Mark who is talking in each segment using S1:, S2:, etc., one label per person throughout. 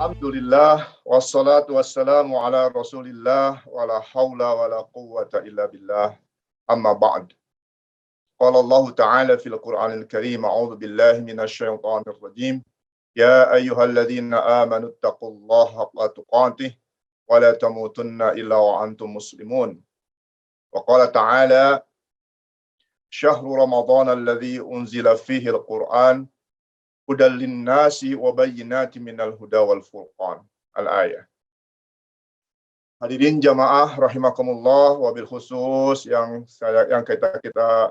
S1: Alhamdulillah wassalatu wassalamu ala Rasulillah wala haula wala quwwata illa billah. Amma ba'd. Qala Allah Ta'ala fil Qur'anil Karim, a'udzu billahi minasy syaithanir rajim. Ya ayyuhalladzina amanu taqullaha haqqa tuqatih wa la tamutunna illa wa antum muslimun. Wa qala ta'ala syahru ramadhana alladzi unzila fihi al-Qur'an hudal linnasi wa bayyinatin minal huda wal furqan. Al-ayah. Hadirin jamaah rahimakumullah, wabil khusus yang kita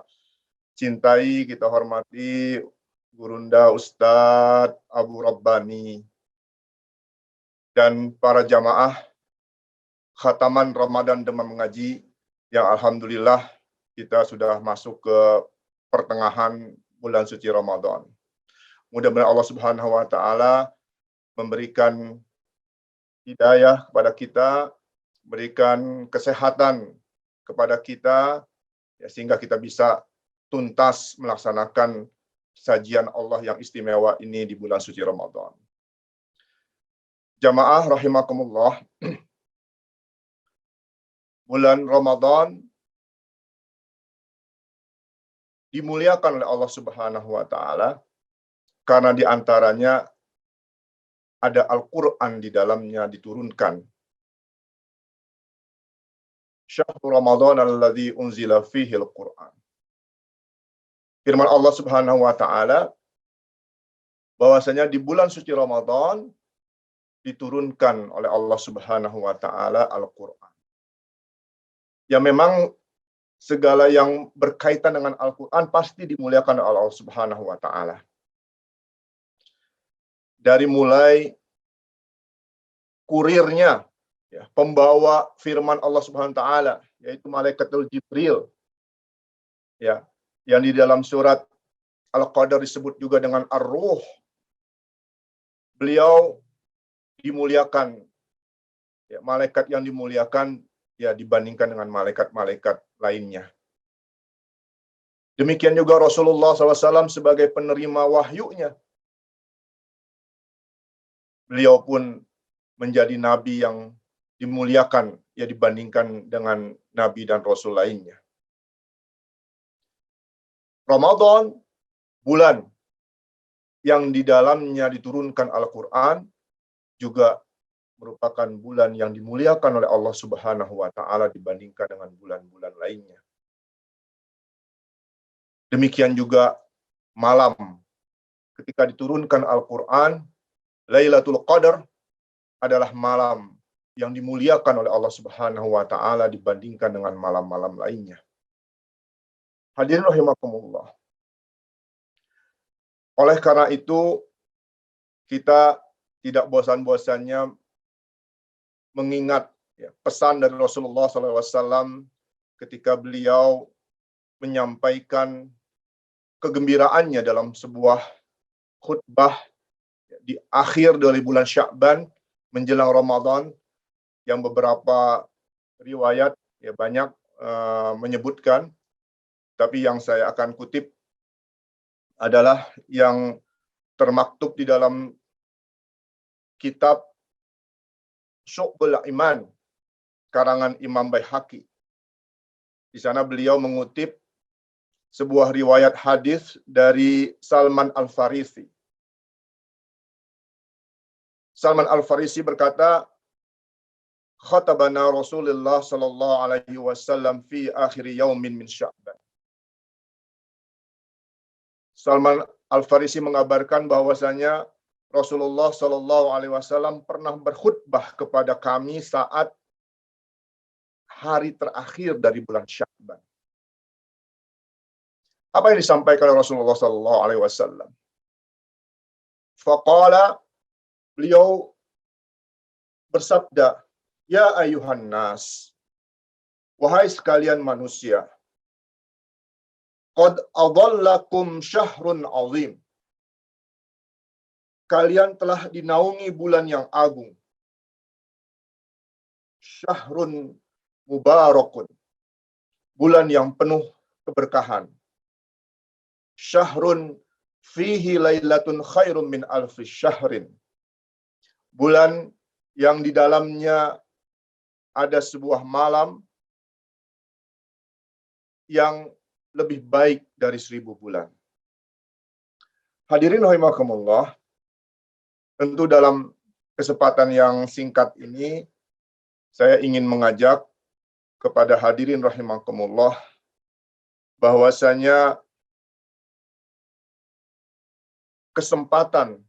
S1: cintai, kita hormati Gurunda Ustadz Abu Rabbani dan para jamaah Khataman Ramadan Demam Mengaji yang alhamdulillah kita sudah masuk ke pertengahan bulan suci Ramadan. Mudah-mudahan Allah Subhanahu wa taala memberikan hidayah kepada kita, berikan kesehatan kepada kita, ya, sehingga kita bisa tuntas melaksanakan sajian Allah yang istimewa ini di bulan suci Ramadan. Jamaah rahimakumullah, bulan Ramadan dimuliakan oleh Allah Subhanahu wa taala karena di antaranya ada Al-Quran di dalamnya diturunkan. Syahrul Ramadan alladzi unzila fihi al-Quran. Firman Allah Subhanahu wa taala bahwasanya di bulan suci Ramadan diturunkan oleh Allah Subhanahu wa taala Al-Quran. Ya, memang segala yang berkaitan dengan Al-Quran pasti dimuliakan oleh Allah Subhanahu wa taala. Dari mulai kurirnya, ya, pembawa firman Allah Subhanahu wa taala, yaitu Malaikatul Jibril, ya, yang di dalam surat Al-Qadar disebut juga dengan Ar-Ruh. Beliau dimuliakan, ya, malaikat yang dimuliakan, ya, dibandingkan dengan malaikat-malaikat lainnya. Demikian juga Rasulullah SAW sebagai penerima wahyunya. Beliau pun menjadi nabi yang dimuliakan, ya, dibandingkan dengan nabi dan rasul lainnya. Ramadan, bulan yang di dalamnya diturunkan Al-Quran, juga merupakan bulan yang dimuliakan oleh Allah Subhanahu wa taala dibandingkan dengan bulan-bulan lainnya. Demikian juga malam ketika diturunkan Al-Quran, Lailatul Qadar adalah malam yang dimuliakan oleh Allah Subhanahu wa taala dibandingkan dengan malam-malam lainnya. Hadirin rahimakumullah. Oleh karena itu, kita tidak bosan-bosannya mengingat, ya, pesan dari Rasulullah SAW ketika beliau menyampaikan kegembiraannya dalam sebuah khutbah di akhir dari bulan Sya'ban menjelang Ramadan, yang beberapa riwayat, ya, banyak menyebutkan, tapi yang saya akan kutip adalah yang termaktub di dalam kitab Syu'bul Iman karangan Imam Baihaqi. Di sana beliau mengutip sebuah riwayat hadis dari Salman Al-Farisi. Salman Al-Farisi berkata, khatabana Rasulullah sallallahu alaihi wasallam fi akhir yaumin min Sya'ban. Salman Al-Farisi mengabarkan bahwasanya Rasulullah sallallahu alaihi wasallam pernah berkhutbah kepada kami saat hari terakhir dari bulan Sya'ban. Apa yang disampaikan oleh Rasulullah sallallahu alaihi wasallam? Faqala, beliau bersabda, ya ayuhan nas, wahai sekalian manusia, qad adhallakum syahrun azim. Kalian telah dinaungi bulan yang agung. Syahrun mubarakun. Bulan yang penuh keberkahan. Syahrun fihi lailatun khairum min alfi syahrin. bulan yang di dalamnya ada sebuah malam yang lebih baik dari 1000 bulan. Hadirin rahimakumullah, tentu dalam kesempatan yang singkat ini saya ingin mengajak kepada hadirin rahimakumullah bahwasanya kesempatan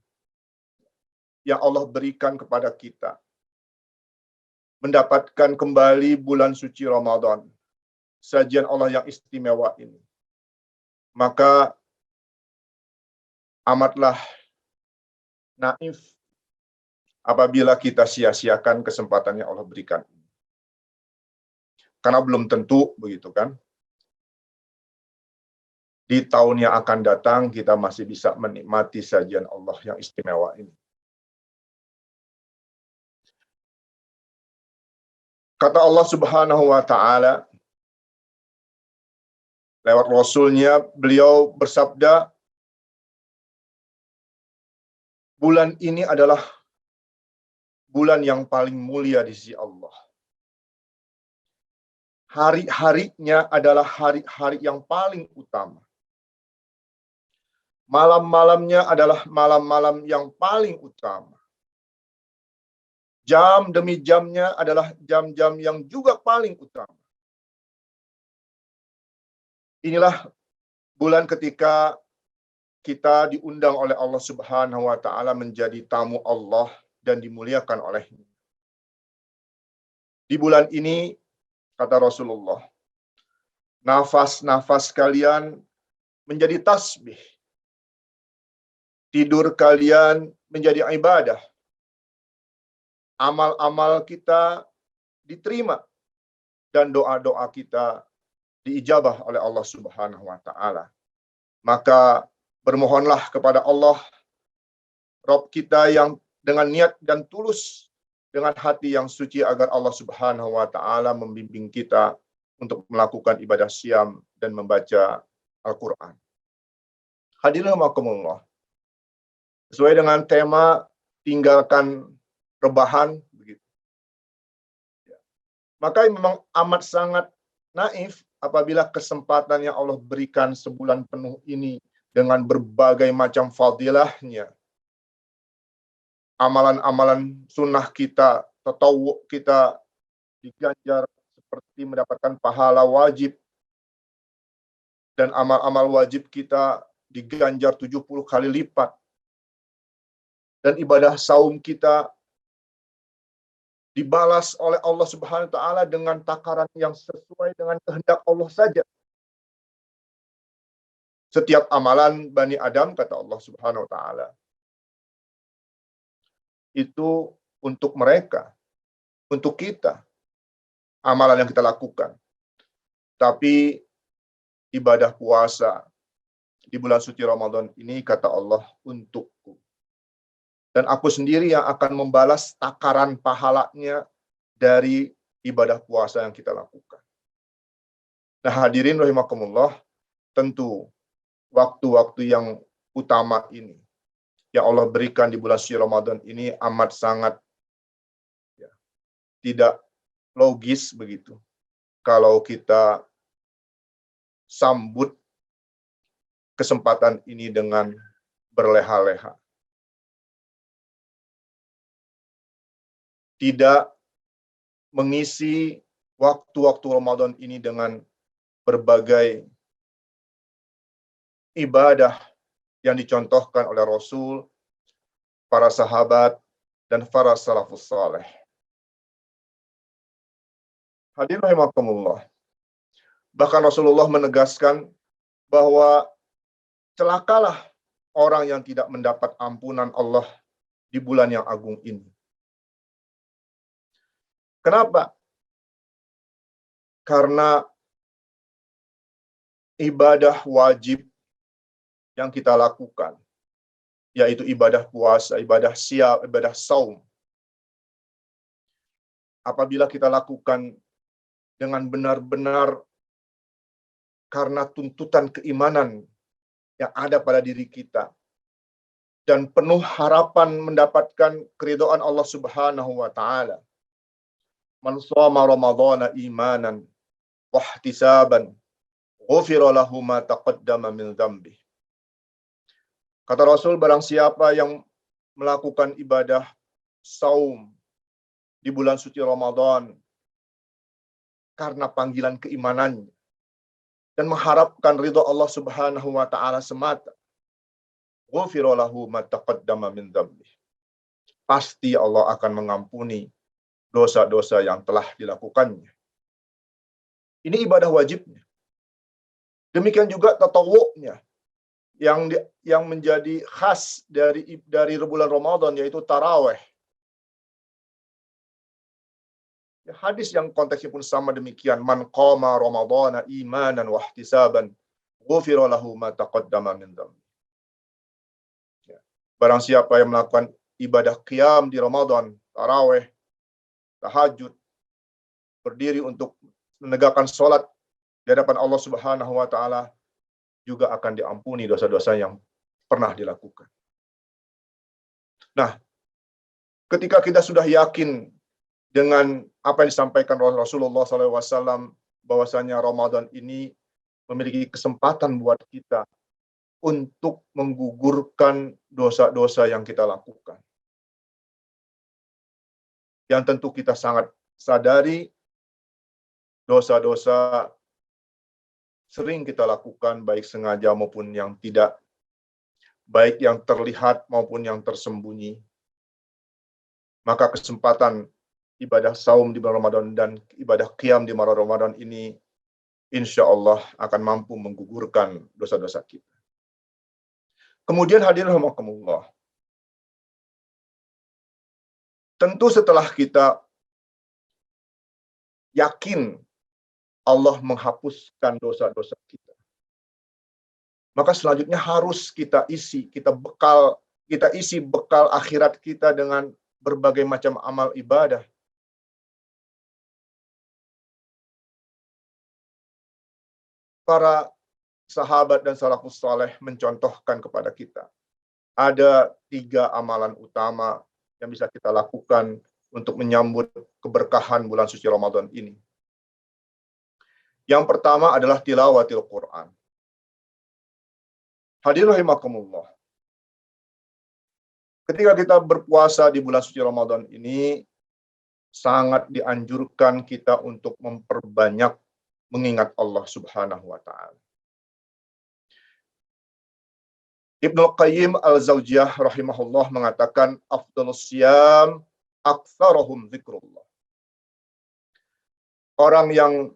S1: yang Allah berikan kepada kita mendapatkan kembali bulan suci Ramadan, sajian Allah yang istimewa ini, maka amatlah naif apabila kita sia-siakan kesempatan yang Allah berikan. Karena belum tentu, begitu kan, di tahun yang akan datang kita masih bisa menikmati sajian Allah yang istimewa ini. Kata Allah Subhanahu wa Ta'ala lewat Rasulnya, beliau bersabda, bulan ini adalah bulan yang paling mulia di sisi Allah. Hari-harinya adalah hari-hari yang paling utama. Malam-malamnya adalah malam-malam yang paling utama. Jam demi jamnya adalah jam-jam yang juga paling utama. Inilah bulan ketika kita diundang oleh Allah Subhanahu wa Ta'ala menjadi tamu Allah dan dimuliakan olehnya. Di bulan ini, kata Rasulullah, nafas-nafas kalian menjadi tasbih. Tidur kalian menjadi ibadah. Amal-amal kita diterima dan doa-doa kita diijabah oleh Allah Subhanahu wa Ta'ala. Maka bermohonlah kepada Allah, Rabb kita yang dengan niat dan tulus, dengan hati yang suci, agar Allah Subhanahu wa Ta'ala membimbing kita untuk melakukan ibadah syam dan membaca Al-Quran. Hadirin rahimakumullah, sesuai dengan tema tinggalkan rebahan, begitu. Maka memang amat sangat naif apabila kesempatan yang Allah berikan sebulan penuh ini dengan berbagai macam fadilahnya, amalan-amalan sunnah kita, tatawwu kita diganjar seperti mendapatkan pahala wajib, dan amal-amal wajib kita diganjar 70 kali lipat, dan ibadah saum kita dibalas oleh Allah Subhanahu wa Ta'ala dengan takaran yang sesuai dengan kehendak Allah saja. Setiap amalan Bani Adam, kata Allah Subhanahu wa Ta'ala, itu untuk mereka, untuk kita, amalan yang kita lakukan. Tapi ibadah puasa di bulan suci Ramadan ini, kata Allah, untukku. Dan aku sendiri yang akan membalas takaran pahalanya dari ibadah puasa yang kita lakukan. Nah, hadirin rahimakumullah, tentu waktu-waktu yang utama ini yang Allah berikan di bulan suci Ramadan ini amat sangat tidak logis, begitu, kalau kita sambut kesempatan ini dengan berleha-leha. Tidak mengisi waktu-waktu Ramadan ini dengan berbagai ibadah yang dicontohkan oleh Rasul, para sahabat, dan para salafus saleh. Hadirin rahimakumullah, bahkan Rasulullah menegaskan bahwa celakalah orang yang tidak mendapat ampunan Allah di bulan yang agung ini. Kenapa? Karena ibadah wajib yang kita lakukan, yaitu ibadah puasa, ibadah syam, ibadah saum, apabila kita lakukan dengan benar-benar karena tuntutan keimanan yang ada pada diri kita, dan penuh harapan mendapatkan keridhaan Allah Subhanahu wa taala. Man shoma ramadhana imanan wahtisaban ghufira lahu ma taqaddama min dzambi. Kata Rasul, barang siapa yang melakukan ibadah saum di bulan suci Ramadan karena panggilan keimanannya dan mengharapkan ridha Allah Subhanahu wa taala semata, ghufira lahu ma taqaddama min dzambi. Pasti Allah akan mengampuni dosa-dosa yang telah dilakukannya. Ini ibadah wajibnya. Demikian juga tatawu'nya yang menjadi khas dari bulan Ramadan, yaitu tarawih. Hadis yang konteksnya pun sama demikian, man qama ramadhana imanan wa ihtisaban ghufira lahu ma taqaddama min dzambi. Barang siapa yang melakukan ibadah qiyam di Ramadan, tarawih, tahajud, berdiri untuk menegakkan sholat di hadapan Allah Subhanahu wa taala, juga akan diampuni dosa-dosa yang pernah dilakukan. Nah, ketika kita sudah yakin dengan apa yang disampaikan Rasulullah SAW, bahwasanya Ramadan ini memiliki kesempatan buat kita untuk menggugurkan dosa-dosa yang kita lakukan. Yang tentu kita sangat sadari dosa-dosa sering kita lakukan, baik sengaja maupun yang tidak, baik yang terlihat maupun yang tersembunyi. Maka kesempatan ibadah saum di bulan Ramadan dan ibadah qiyam di bulan Ramadan ini insya Allah akan mampu menggugurkan dosa-dosa kita. Kemudian hadirin rahimakumullah, tentu setelah kita yakin Allah menghapuskan dosa-dosa kita, maka selanjutnya harus kita isi bekal akhirat kita dengan berbagai macam amal ibadah. Para sahabat dan salafus saleh mencontohkan kepada kita, ada 3 amalan utama yang bisa kita lakukan untuk menyambut keberkahan bulan suci Ramadan ini. Yang pertama adalah tilawatil Quran. Hadirin rahimakumullah, ketika kita berpuasa di bulan suci Ramadan ini, sangat dianjurkan kita untuk memperbanyak mengingat Allah Subhanahu wa taala. Ibnu Qayyim al-Zawjiyah rahimahullah mengatakan, afdhalus siyam aktsaruhum dzikrullah. Orang yang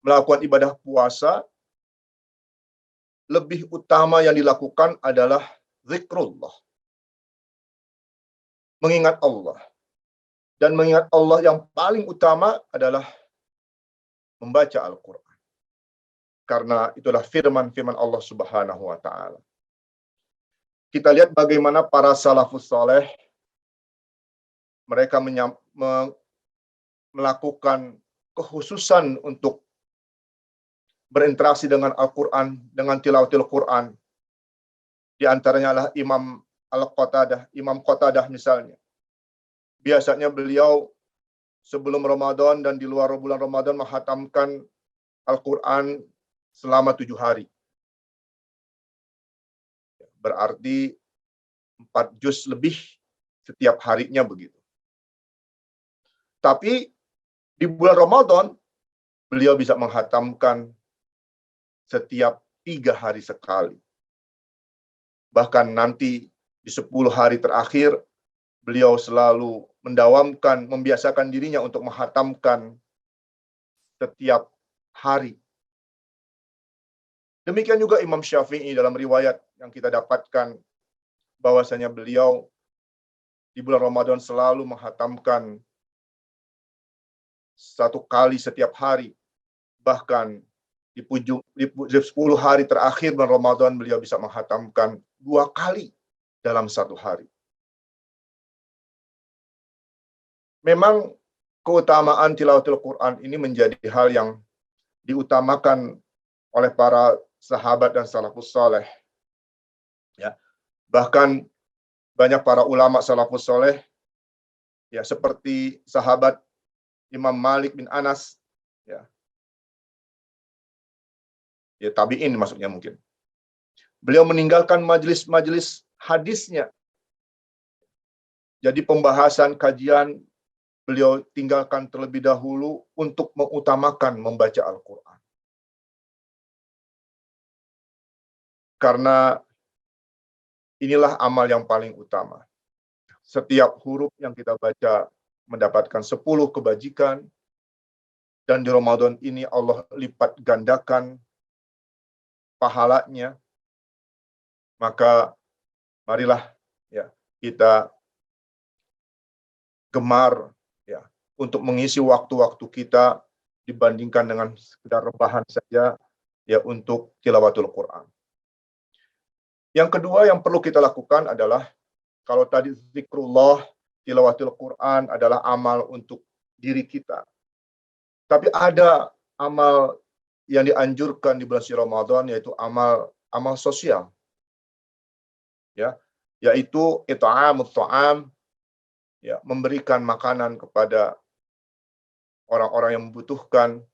S1: melakukan ibadah puasa, lebih utama yang dilakukan adalah zikrullah, mengingat Allah. Dan mengingat Allah yang paling utama adalah membaca Al-Quran. Karena itulah firman Allah Subhanahu wa taala. Kita lihat bagaimana para salafus saleh, mereka melakukan kekhususan untuk berinteraksi dengan Al-Quran, dengan tilawatil Quran. Di antaranya adalah Imam Qatadah misalnya. Biasanya beliau sebelum Ramadan dan di luar bulan Ramadan menghatamkan Al-Quran selama 7 hari. Berarti 4 juz lebih setiap harinya begitu. Tapi di bulan Ramadan, beliau bisa menghatamkan setiap 3 hari sekali. Bahkan nanti di 10 hari terakhir, beliau selalu membiasakan dirinya untuk menghatamkan setiap hari. Demikian juga Imam Syafi'i, dalam riwayat yang kita dapatkan bahwasanya beliau di bulan Ramadan selalu menghatamkan 1 kali setiap hari. Bahkan di 10 hari terakhir bulan Ramadan beliau bisa menghatamkan 2 kali dalam 1 hari. Memang keutamaan tilawatul Quran ini menjadi hal yang diutamakan oleh para sahabat dan salafus saleh. Ya. Bahkan banyak para ulama salafus soleh, ya seperti sahabat Imam Malik bin Anas, ya, ya tabi'in maksudnya mungkin. Beliau meninggalkan majelis-majelis hadisnya. Jadi pembahasan kajian beliau tinggalkan terlebih dahulu untuk mengutamakan membaca Al-Quran. Karena inilah amal yang paling utama. Setiap huruf yang kita baca mendapatkan 10 kebajikan, dan di Ramadan ini Allah lipat gandakan pahalanya. Maka marilah ya kita gemar ya untuk mengisi waktu-waktu kita dibandingkan dengan sekedar rebahan saja ya untuk tilawatul Quran. Yang kedua yang perlu kita lakukan adalah, kalau tadi zikrullah, tilawatul Quran adalah amal untuk diri kita. Tapi ada amal yang dianjurkan di bulan suci Ramadan, yaitu amal sosial. Ya, yaitu it'amut ta'am, ya, memberikan makanan kepada orang-orang yang membutuhkan,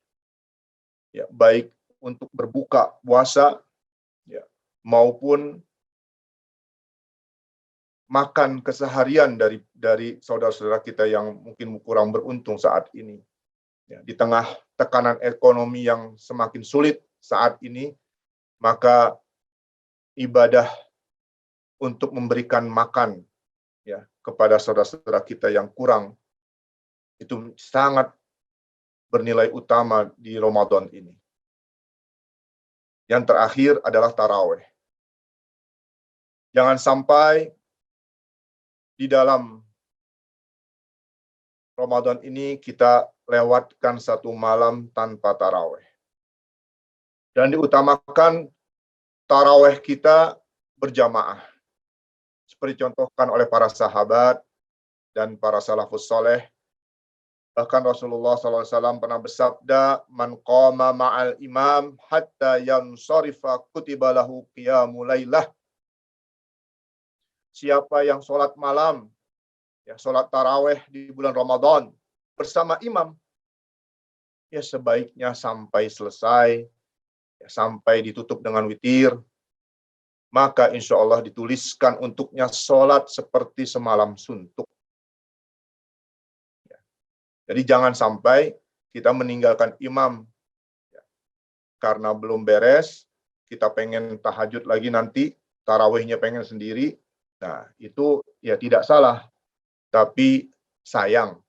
S1: ya, baik untuk berbuka puasa, ya, maupun makan keseharian dari saudara-saudara kita yang mungkin kurang beruntung saat ini. Ya, di tengah tekanan ekonomi yang semakin sulit saat ini, maka ibadah untuk memberikan makan ya kepada saudara-saudara kita yang kurang itu sangat bernilai utama di Ramadan ini. Yang terakhir adalah tarawih. Jangan sampai di dalam Ramadan ini kita lewatkan satu malam tanpa tarawih. Dan diutamakan tarawih kita berjamaah. Seperti contohkan oleh para sahabat dan para salafus soleh. Bahkan Rasulullah SAW pernah bersabda, "Man qama ma'al imam hatta yansarifa kutiba lahu qiyamul lailah." Siapa yang sholat malam, ya sholat taraweh di bulan Ramadan bersama imam, ya sebaiknya sampai selesai, ya, sampai ditutup dengan witir, maka insya Allah dituliskan untuknya sholat seperti semalam suntuk. Ya. Jadi jangan sampai kita meninggalkan imam ya, karena belum beres, kita pengen tahajud lagi nanti, tarawihnya pengen sendiri. Nah, itu ya tidak salah, tapi sayang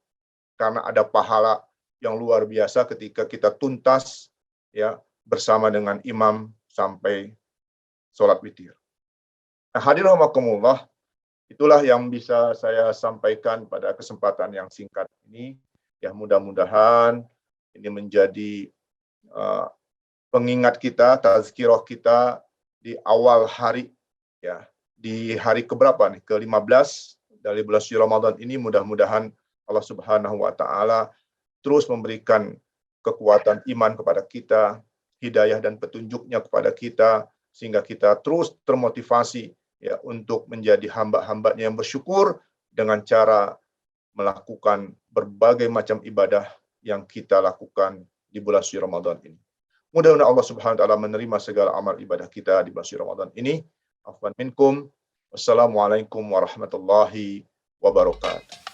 S1: karena ada pahala yang luar biasa ketika kita tuntas ya bersama dengan imam sampai sholat witir. Nah, hadirin rahimakumullah, itulah yang bisa saya sampaikan pada kesempatan yang singkat ini. Ya, mudah-mudahan ini menjadi pengingat kita, tazkirah kita di awal hari ya. Di hari keberapa nih? Ke-15 dari bulan suci Ramadan ini, mudah-mudahan Allah Subhanahu wa taala terus memberikan kekuatan iman kepada kita, hidayah dan petunjuknya kepada kita, sehingga kita terus termotivasi ya untuk menjadi hamba-hambanya yang bersyukur dengan cara melakukan berbagai macam ibadah yang kita lakukan di bulan suci Ramadan ini. Mudah-mudahan Allah Subhanahu wa taala menerima segala amal ibadah kita di bulan suci Ramadan ini. Afwan minkum. Wassalamualaikum warahmatullahi wabarakatuh.